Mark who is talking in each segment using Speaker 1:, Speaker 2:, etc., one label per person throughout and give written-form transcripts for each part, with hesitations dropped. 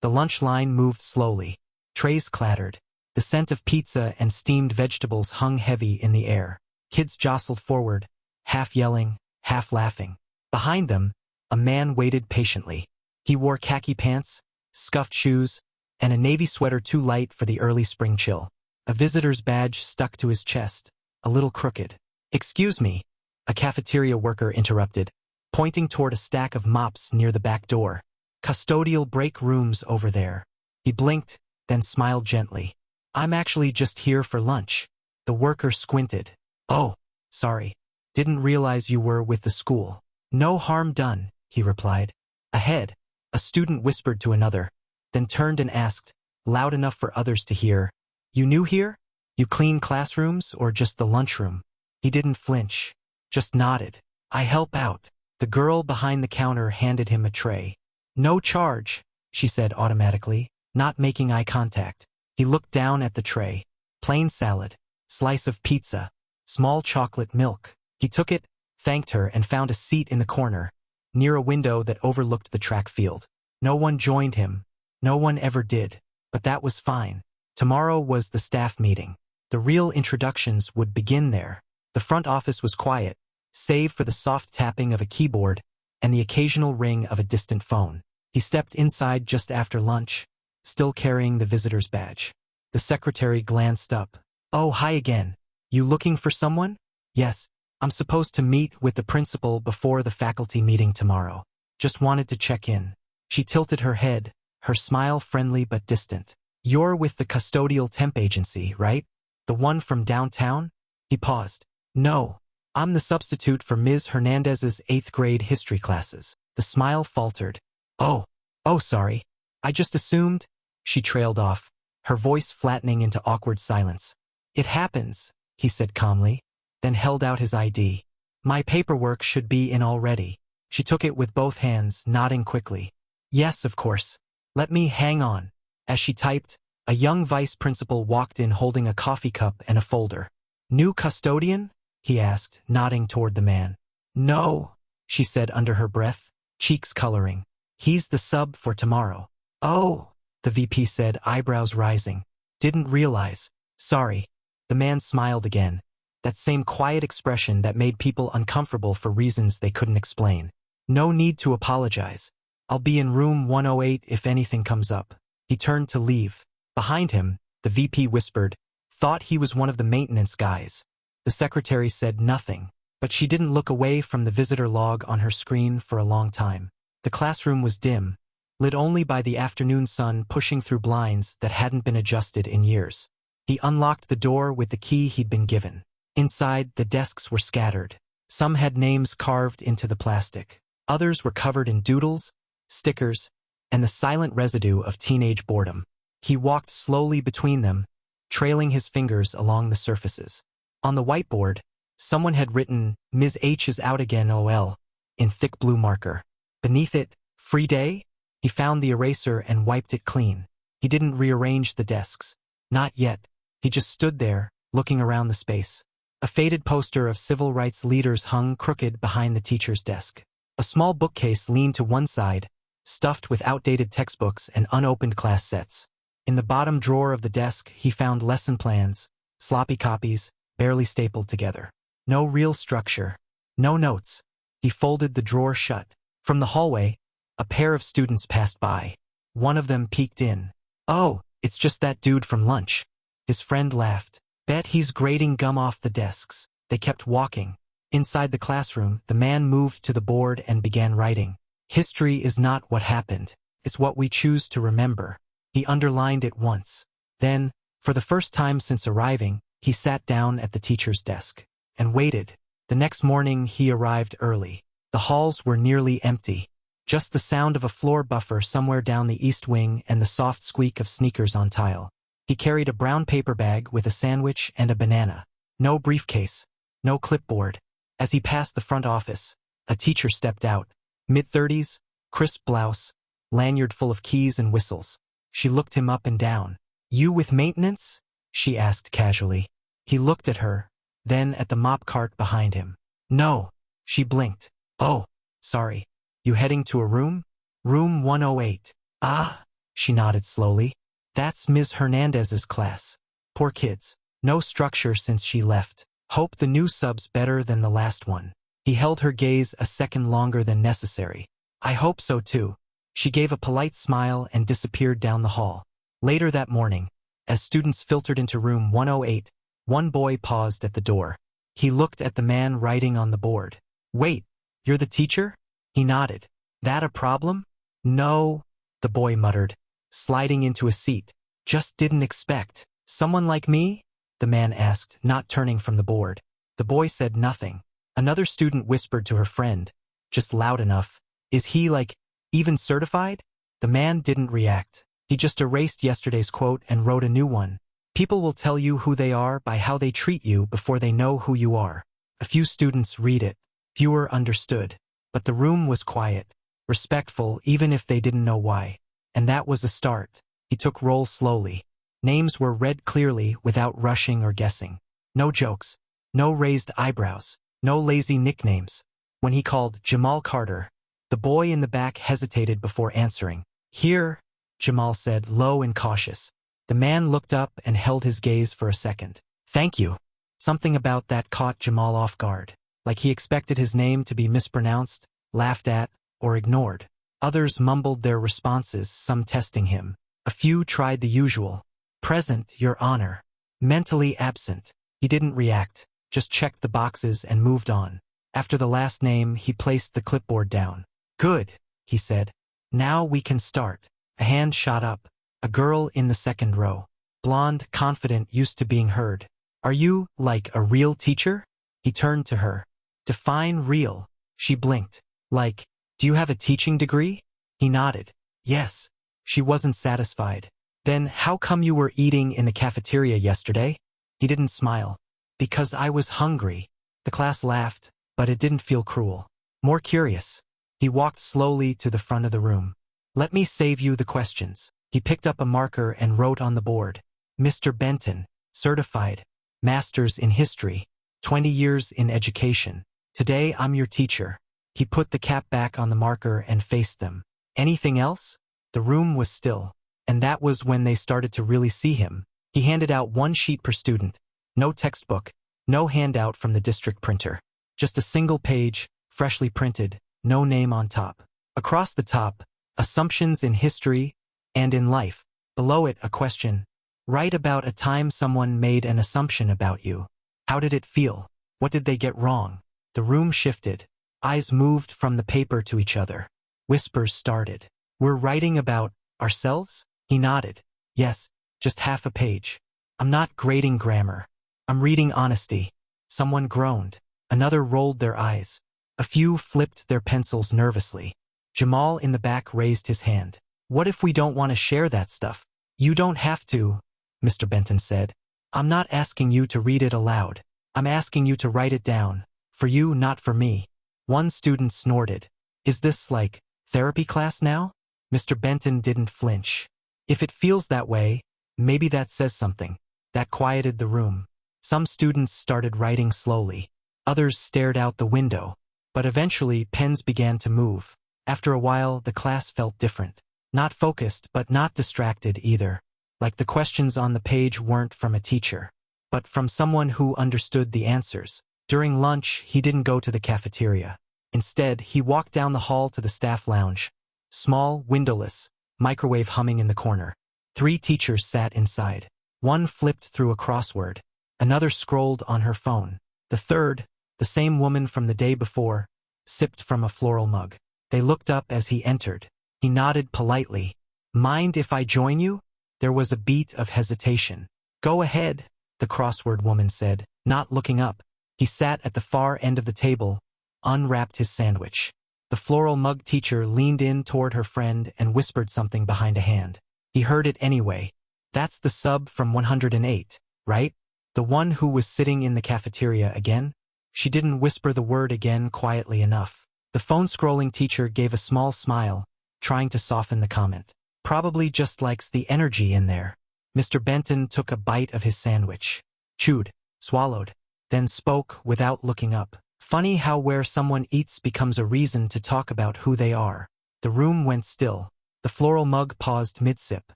Speaker 1: The lunch line moved slowly. Trays clattered. The scent of pizza and steamed vegetables hung heavy in the air. Kids jostled forward, half yelling, half laughing. Behind them, a man waited patiently. He wore khaki pants, scuffed shoes, and a navy sweater too light for the early spring chill. A visitor's badge stuck to his chest, a little crooked. "Excuse me," a cafeteria worker interrupted, pointing toward a stack of mops near the back door. "Custodial break rooms over there." He blinked, then smiled gently. "I'm actually just here for lunch." The worker squinted. "Oh, sorry. Didn't realize you were with the school." "No harm done," he replied. Ahead, a student whispered to another, then turned and asked, loud enough for others to hear, "You new here? You clean classrooms or just the lunchroom?" He didn't flinch, just nodded. "I help out." The girl behind the counter handed him a tray. "No charge," she said automatically, not making eye contact. He looked down at the tray. Plain salad, slice of pizza, small chocolate milk. He took it, thanked her, and found a seat in the corner, near a window that overlooked the track field. No one joined him. No one ever did. But that was fine. Tomorrow was the staff meeting. The real introductions would begin there. The front office was quiet, save for the soft tapping of a keyboard and the occasional ring of a distant phone. He stepped inside just after lunch, still carrying the visitor's badge. The secretary glanced up. "Oh, hi again. You looking for someone?" "Yes. I'm supposed to meet with the principal before the faculty meeting tomorrow. Just wanted to check in." She tilted her head, her smile friendly but distant. "You're with the custodial temp agency, right? The one from downtown?" He paused. "No. I'm the substitute for Ms. Hernandez's 8th grade history classes." The smile faltered. Oh, sorry. I just assumed." She trailed off, her voice flattening into awkward silence. "It happens," he said calmly, then held out his ID. "My paperwork should be in already." She took it with both hands, nodding quickly. "Yes, of course. Let me hang on." As she typed, a young vice principal walked in holding a coffee cup and a folder. "New custodian?" he asked, nodding toward the man. "No," she said under her breath, cheeks coloring. "He's the sub for tomorrow." "Oh," the VP said, eyebrows rising. "Didn't realize. Sorry." The man smiled again, that same quiet expression that made people uncomfortable for reasons they couldn't explain. "No need to apologize. I'll be in room 108 if anything comes up." He turned to leave. Behind him, the VP whispered, "Thought he was one of the maintenance guys." The secretary said nothing, but she didn't look away from the visitor log on her screen for a long time. The classroom was dim, lit only by the afternoon sun pushing through blinds that hadn't been adjusted in years. He unlocked the door with the key he'd been given. Inside, the desks were scattered. Some had names carved into the plastic. Others were covered in doodles, stickers, and the silent residue of teenage boredom. He walked slowly between them, trailing his fingers along the surfaces. On the whiteboard, someone had written, "Ms. H is out again OL," in thick blue marker. Beneath it, "Free day?" He found the eraser and wiped it clean. He didn't rearrange the desks. Not yet. He just stood there, looking around the space. A faded poster of civil rights leaders hung crooked behind the teacher's desk. A small bookcase leaned to one side, stuffed with outdated textbooks and unopened class sets. In the bottom drawer of the desk, he found lesson plans, sloppy copies, barely stapled together. No real structure. No notes. He folded the drawer shut. From the hallway, a pair of students passed by. One of them peeked in. "Oh, it's just that dude from lunch." His friend laughed. "Bet he's grating gum off the desks." They kept walking. Inside the classroom, the man moved to the board and began writing. "History is not what happened. It's what we choose to remember." He underlined it once. Then, for the first time since arriving, he sat down at the teacher's desk and waited. The next morning, he arrived early. The halls were nearly empty. Just the sound of a floor buffer somewhere down the east wing and the soft squeak of sneakers on tile. He carried a brown paper bag with a sandwich and a banana. No briefcase. No clipboard. As he passed the front office, a teacher stepped out. Mid-30s, crisp blouse, lanyard full of keys and whistles. She looked him up and down. "You with maintenance?" she asked casually. He looked at her, then at the mop cart behind him. "No." She blinked. "Oh, sorry. You heading to a room?" "Room 108. Ah." She nodded slowly. That's Ms. Hernandez's class. Poor kids. No structure since she left. Hope the new sub's better than the last one. He held her gaze a second longer than necessary. I hope so too. She gave a polite smile and disappeared down the hall. Later that morning, as students filtered into room 108, one boy paused at the door. He looked at the man writing on the board. Wait, you're the teacher? He nodded. That a problem? No, the boy muttered, sliding into a seat. Just didn't expect. Someone like me? The man asked, not turning from the board. The boy said nothing. Another student whispered to her friend, just loud enough. Is he, like, even certified? The man didn't react. He just erased yesterday's quote and wrote a new one. People will tell you who they are by how they treat you before they know who you are. A few students read it. Fewer understood. But the room was quiet, respectful even if they didn't know why. And that was a start. He took roll slowly. Names were read clearly without rushing or guessing. No jokes. No raised eyebrows. No lazy nicknames. When he called Jamal Carter, the boy in the back hesitated before answering. Here, Jamal said, low and cautious. The man looked up and held his gaze for a second. Thank you. Something about that caught Jamal off guard. Like he expected his name to be mispronounced, laughed at, or ignored. Others mumbled their responses, some testing him. A few tried the usual. Present, Your Honor. Mentally absent. He didn't react, just checked the boxes and moved on. After the last name, he placed the clipboard down. Good, he said. Now we can start. A hand shot up. A girl in the second row. Blonde, confident, used to being heard. Are you, like, a real teacher? He turned to her. Define real. She blinked. Like, do you have a teaching degree? He nodded. Yes. She wasn't satisfied. Then how come you were eating in the cafeteria yesterday? He didn't smile. Because I was hungry. The class laughed, but it didn't feel cruel. More curious. He walked slowly to the front of the room. Let me save you the questions. He picked up a marker and wrote on the board. Mr. Benton, certified, master's in history, 20 years in education. Today I'm your teacher. He put the cap back on the marker and faced them. Anything else? The room was still. And that was when they started to really see him. He handed out one sheet per student. No textbook, no handout from the district printer. Just a single page, freshly printed, no name on top. Across the top, assumptions in history and in life. Below it, a question. Write about a time someone made an assumption about you. How did it feel? What did they get wrong? The room shifted. Eyes moved from the paper to each other. Whispers started. We're writing about ourselves? He nodded. Yes, just half a page. I'm not grading grammar. I'm reading honesty. Someone groaned. Another rolled their eyes. A few flipped their pencils nervously. Jamal in the back raised his hand. What if we don't want to share that stuff? You don't have to, Mr. Benton said. I'm not asking you to read it aloud. I'm asking you to write it down. For you, not for me. One student snorted. Is this like therapy class now? Mr. Benton didn't flinch. If it feels that way, maybe that says something. That quieted the room. Some students started writing slowly. Others stared out the window. But eventually, pens began to move. After a while, the class felt different. Not focused, but not distracted either. Like the questions on the page weren't from a teacher, but from someone who understood the answers. During lunch, he didn't go to the cafeteria. Instead, he walked down the hall to the staff lounge. Small, windowless, microwave humming in the corner. 3 teachers sat inside. One flipped through a crossword. Another scrolled on her phone. The third, the same woman from the day before, sipped from a floral mug. They looked up as he entered. He nodded politely. Mind if I join you? There was a beat of hesitation. Go ahead, the crossword woman said, not looking up. He sat at the far end of the table, unwrapped his sandwich. The floral mug teacher leaned in toward her friend and whispered something behind a hand. He heard it anyway. That's the sub from 108, right? The one who was sitting in the cafeteria again? She didn't whisper the word again quietly enough. The phone-scrolling teacher gave a small smile, trying to soften the comment. Probably just likes the energy in there. Mr. Benton took a bite of his sandwich. Chewed, swallowed, then spoke without looking up. Funny how where someone eats becomes a reason to talk about who they are. The room went still. The floral mug paused mid-sip.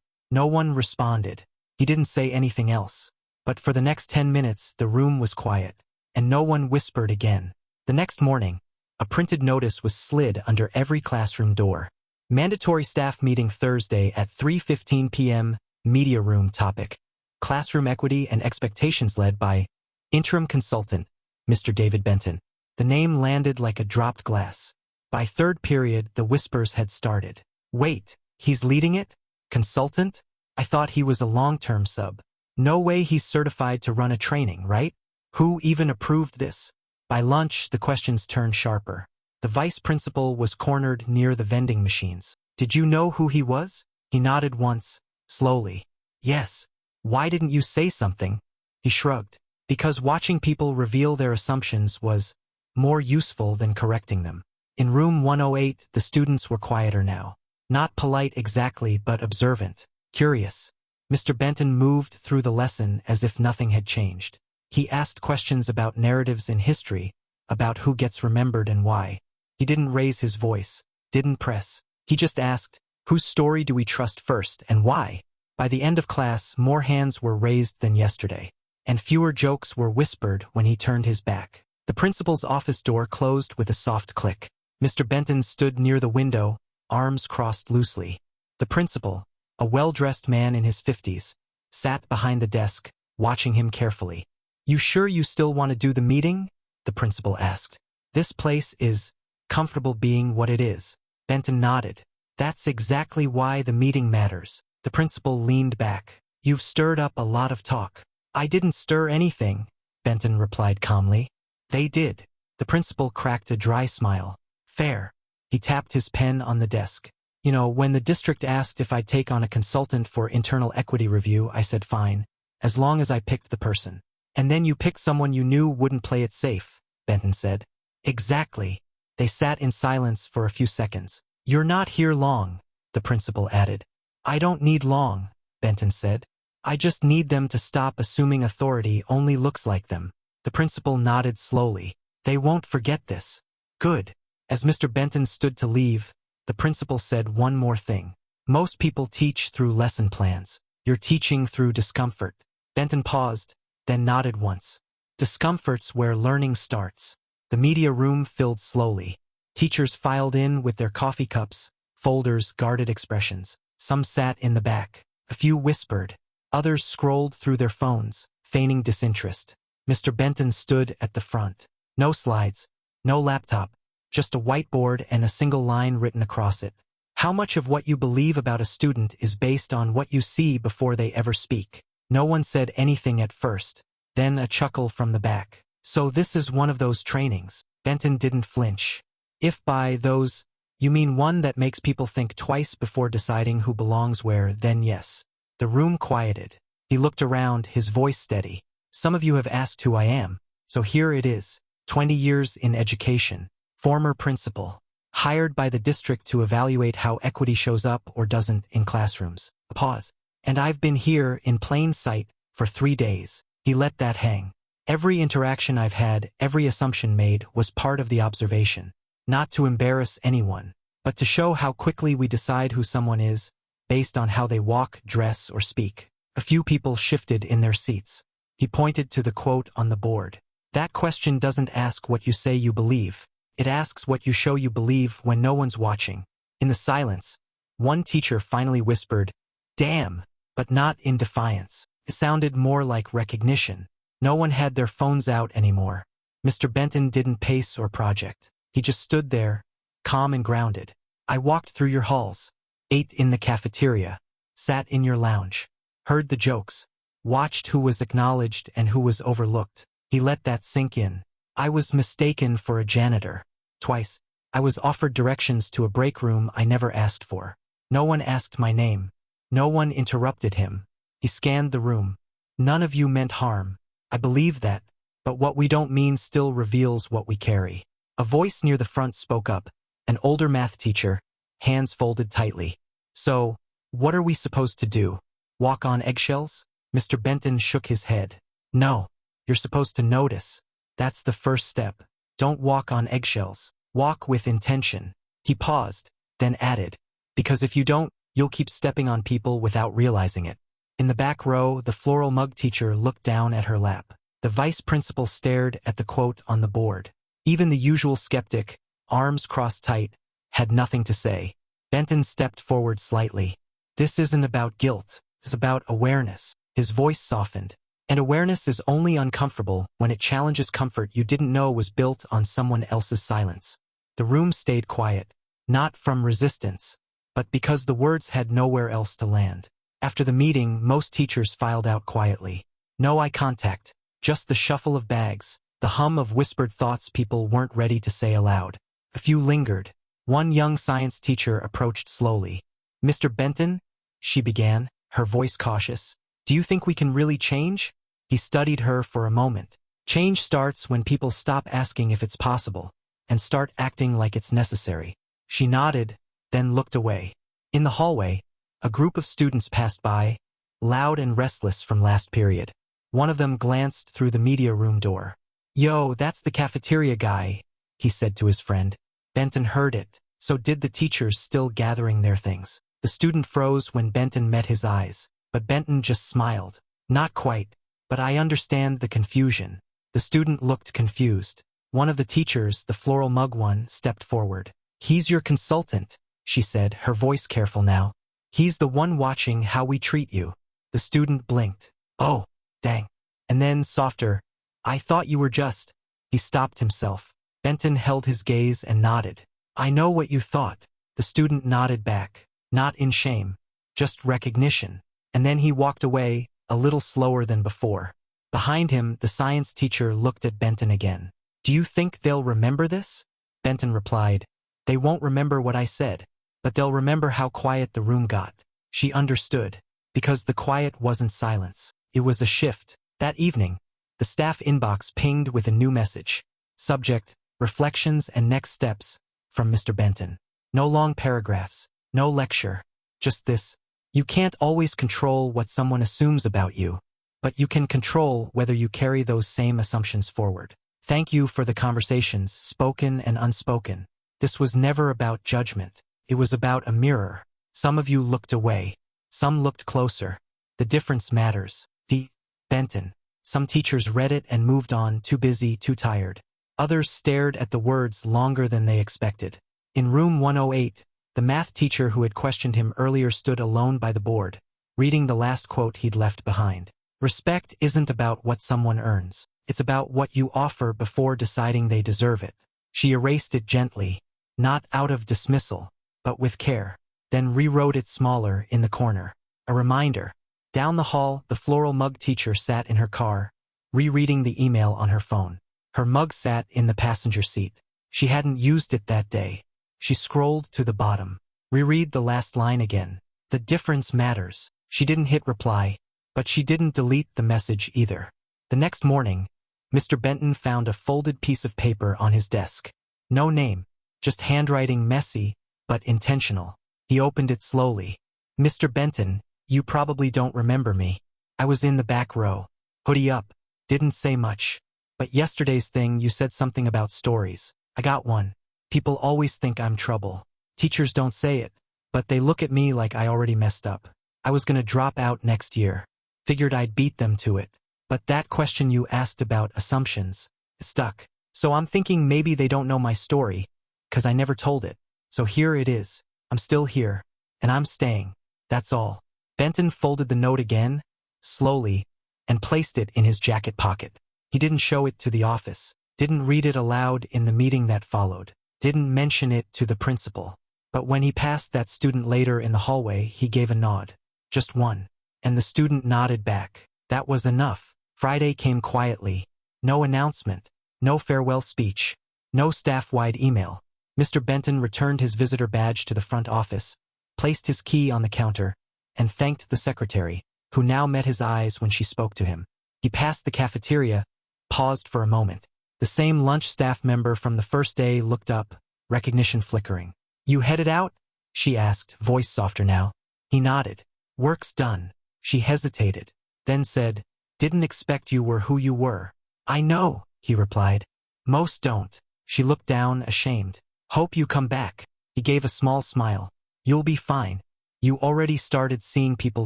Speaker 1: No one responded. He didn't say anything else. But for the next 10 minutes, the room was quiet, and no one whispered again. The next morning, a printed notice was slid under every classroom door. Mandatory staff meeting Thursday at 3:15 p.m. Media room topic. Classroom equity and expectations led by interim consultant, Mr. David Benton. The name landed like a dropped glass. By third period, the whispers had started. Wait, he's leading it? Consultant? I thought he was a long-term sub. No way he's certified to run a training, right? Who even approved this? By lunch, the questions turned sharper. The vice principal was cornered near the vending machines. Did you know who he was? He nodded once, slowly. Yes. Why didn't you say something? He shrugged. Because watching people reveal their assumptions was more useful than correcting them. In room 108, the students were quieter now. Not polite exactly, but observant, curious. Mr. Benton moved through the lesson as if nothing had changed. He asked questions about narratives in history, about who gets remembered and why. He didn't raise his voice, didn't press. He just asked, whose story do we trust first and why? By the end of class, more hands were raised than yesterday, and fewer jokes were whispered when he turned his back. The principal's office door closed with a soft click. Mr. Benton stood near the window, arms crossed loosely. The principal, a well-dressed man in his 50s, sat behind the desk, watching him carefully. You sure you still want to do the meeting? The principal asked. This place is comfortable being what it is. Benton nodded. That's exactly why the meeting matters. The principal leaned back. You've stirred up a lot of talk. I didn't stir anything, Benton replied calmly. They did. The principal cracked a dry smile. Fair. He tapped his pen on the desk. You know, when the district asked if I'd take on a consultant for internal equity review, I said fine, as long as I picked the person. And then you picked someone you knew wouldn't play it safe, Benton said. Exactly. They sat in silence for a few seconds. You're not here long, the principal added. I don't need long, Benton said. I just need them to stop assuming authority only looks like them. The principal nodded slowly. They won't forget this. Good. As Mr. Benton stood to leave, the principal said one more thing. Most people teach through lesson plans. You're teaching through discomfort. Benton paused, then nodded once. Discomfort's where learning starts. The media room filled slowly. Teachers filed in with their coffee cups, folders, guarded expressions. Some sat in the back. A few whispered. Others scrolled through their phones, feigning disinterest. Mr. Benton stood at the front. No slides, no laptop, just a whiteboard and a single line written across it. How much of what you believe about a student is based on what you see before they ever speak? No one said anything at first. Then a chuckle from the back. So this is one of those trainings. Benton didn't flinch. If by those, you mean one that makes people think twice before deciding who belongs where, then yes. The room quieted. He looked around, his voice steady. Some of you have asked who I am, so here it is. 20 years in education. Former principal. Hired by the district to evaluate how equity shows up or doesn't in classrooms. A pause. And I've been here in plain sight for 3 days. He let that hang. Every interaction I've had, every assumption made, was part of the observation. Not to embarrass anyone, but to show how quickly we decide who someone is, based on how they walk, dress, or speak. A few people shifted in their seats. He pointed to the quote on the board. That question doesn't ask what you say you believe. It asks what you show you believe when no one's watching. In the silence, one teacher finally whispered, "Damn," but not in defiance. It sounded more like recognition. No one had their phones out anymore. Mr. Benton didn't pace or project. He just stood there, calm and grounded. I walked through your halls, ate in the cafeteria, sat in your lounge, heard the jokes, watched who was acknowledged and who was overlooked. He let that sink in. I was mistaken for a janitor. Twice, I was offered directions to a break room I never asked for. No one asked my name. No one interrupted him. He scanned the room. None of you meant harm. I believe that, but what we don't mean still reveals what we carry. A voice near the front spoke up, an older math teacher, hands folded tightly. So, what are we supposed to do? Walk on eggshells? Mr. Benton shook his head. No, you're supposed to notice. That's the first step. Don't walk on eggshells. Walk with intention. He paused, then added, because if you don't, You'll keep stepping on people without realizing it. In the back row, the floral mug teacher looked down at her lap. The vice principal stared at the quote on the board. Even the usual skeptic, arms crossed tight, had nothing to say. Benton stepped forward slightly. This isn't about guilt, it's about awareness. His voice softened. And awareness is only uncomfortable when it challenges comfort you didn't know was built on someone else's silence. The room stayed quiet, not from resistance, but because the words had nowhere else to land. After the meeting, most teachers filed out quietly. No eye contact, just the shuffle of bags, the hum of whispered thoughts people weren't ready to say aloud. A few lingered. One young science teacher approached slowly. "Mr. Benton," she began, her voice cautious, "do you think we can really change?" He studied her for a moment. Change starts when people stop asking if it's possible, and start acting like it's necessary. She nodded, then looked away. In the hallway, a group of students passed by, loud and restless from last period. One of them glanced through the media room door. "Yo, that's the cafeteria guy," he said to his friend. Benton heard it. So did the teachers still gathering their things. The student froze when Benton met his eyes, but Benton just smiled. "Not quite, but I understand the confusion." The student looked confused. One of the teachers, the floral mug one, stepped forward. "He's your consultant," she said, her voice careful now. "He's the one watching how we treat you." The student blinked. "Oh, dang." And then, softer, "I thought you were just—" He stopped himself. Benton held his gaze and nodded. "I know what you thought." The student nodded back, not in shame, just recognition. And then he walked away, a little slower than before. Behind him, the science teacher looked at Benton again. "Do you think they'll remember this?" Benton replied, "They won't remember what I said, but they'll remember how quiet the room got." She understood, because the quiet wasn't silence. It was a shift. That evening, the staff inbox pinged with a new message. Subject, reflections and next steps, from Mr. Benton. No long paragraphs, no lecture, just this. You can't always control what someone assumes about you, but you can control whether you carry those same assumptions forward. Thank you for the conversations, spoken and unspoken. This was never about judgment. It was about a mirror. Some of you looked away. Some looked closer. The difference matters. D. Benton. Some teachers read it and moved on, too busy, too tired. Others stared at the words longer than they expected. In room 108, the math teacher who had questioned him earlier stood alone by the board, reading the last quote he'd left behind. Respect isn't about what someone earns. It's about what you offer before deciding they deserve it. She erased it gently, not out of dismissal, but with care, then rewrote it smaller in the corner. A reminder. Down the hall, the floral mug teacher sat in her car, rereading the email on her phone. Her mug sat in the passenger seat. She hadn't used it that day. She scrolled to the bottom. Reread the last line again. The difference matters. She didn't hit reply, but she didn't delete the message either. The next morning, Mr. Benton found a folded piece of paper on his desk. No name, just handwriting, messy, but intentional. He opened it slowly. "Mr. Benton, you probably don't remember me. I was in the back row. Hoodie up. Didn't say much. But yesterday's thing, you said something about stories. I got one. People always think I'm trouble. Teachers don't say it, but they look at me like I already messed up. I was gonna drop out next year. Figured I'd beat them to it. But that question you asked about assumptions, it stuck. So I'm thinking maybe they don't know my story, 'cause I never told it. So here it is. I'm still here, and I'm staying. That's all." Benton folded the note again, slowly, and placed it in his jacket pocket. He didn't show it to the office, didn't read it aloud in the meeting that followed, didn't mention it to the principal. But when he passed that student later in the hallway, he gave a nod. Just one. And the student nodded back. That was enough. Friday came quietly. No announcement, no farewell speech, no staff-wide email. Mr. Benton returned his visitor badge to the front office, placed his key on the counter, and thanked the secretary, who now met his eyes when she spoke to him. He passed the cafeteria, paused for a moment. The same lunch staff member from the first day looked up, recognition flickering. "You headed out?" she asked, voice softer now. He nodded. "Work's done." She hesitated, then said, "Didn't expect you were who you were." "I know," he replied. "Most don't." She looked down, ashamed. "Hope you come back." He gave a small smile. "You'll be fine. You already started seeing people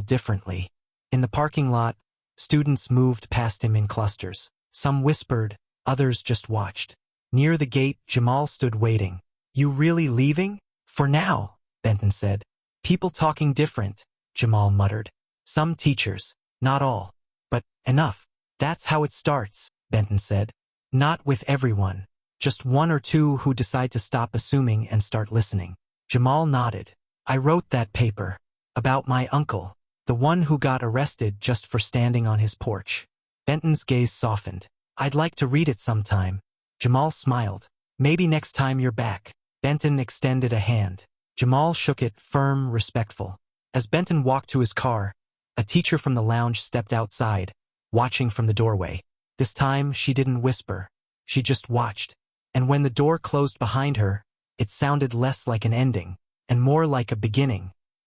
Speaker 1: differently. In the parking lot, students moved past him in clusters. Some whispered, others just watched. Near the gate, Jamal stood waiting. You really leaving? For now, Benton said. People talking different, Jamal muttered. Some teachers, not all. But enough. That's how it starts, Benton said. Not with everyone. Just one or two who decide to stop assuming and start listening. Jamal nodded. I wrote that paper. About my uncle. The one who got arrested just for standing on his porch. Benton's gaze softened. I'd like to read it sometime. Jamal smiled. Maybe next time you're back. Benton extended a hand. Jamal shook it, firm, respectful. As Benton walked to his car, a teacher from the lounge stepped outside, watching from the doorway. This time, she didn't whisper. She just watched. And when the door closed behind her, it sounded less like an ending, and more like a beginning.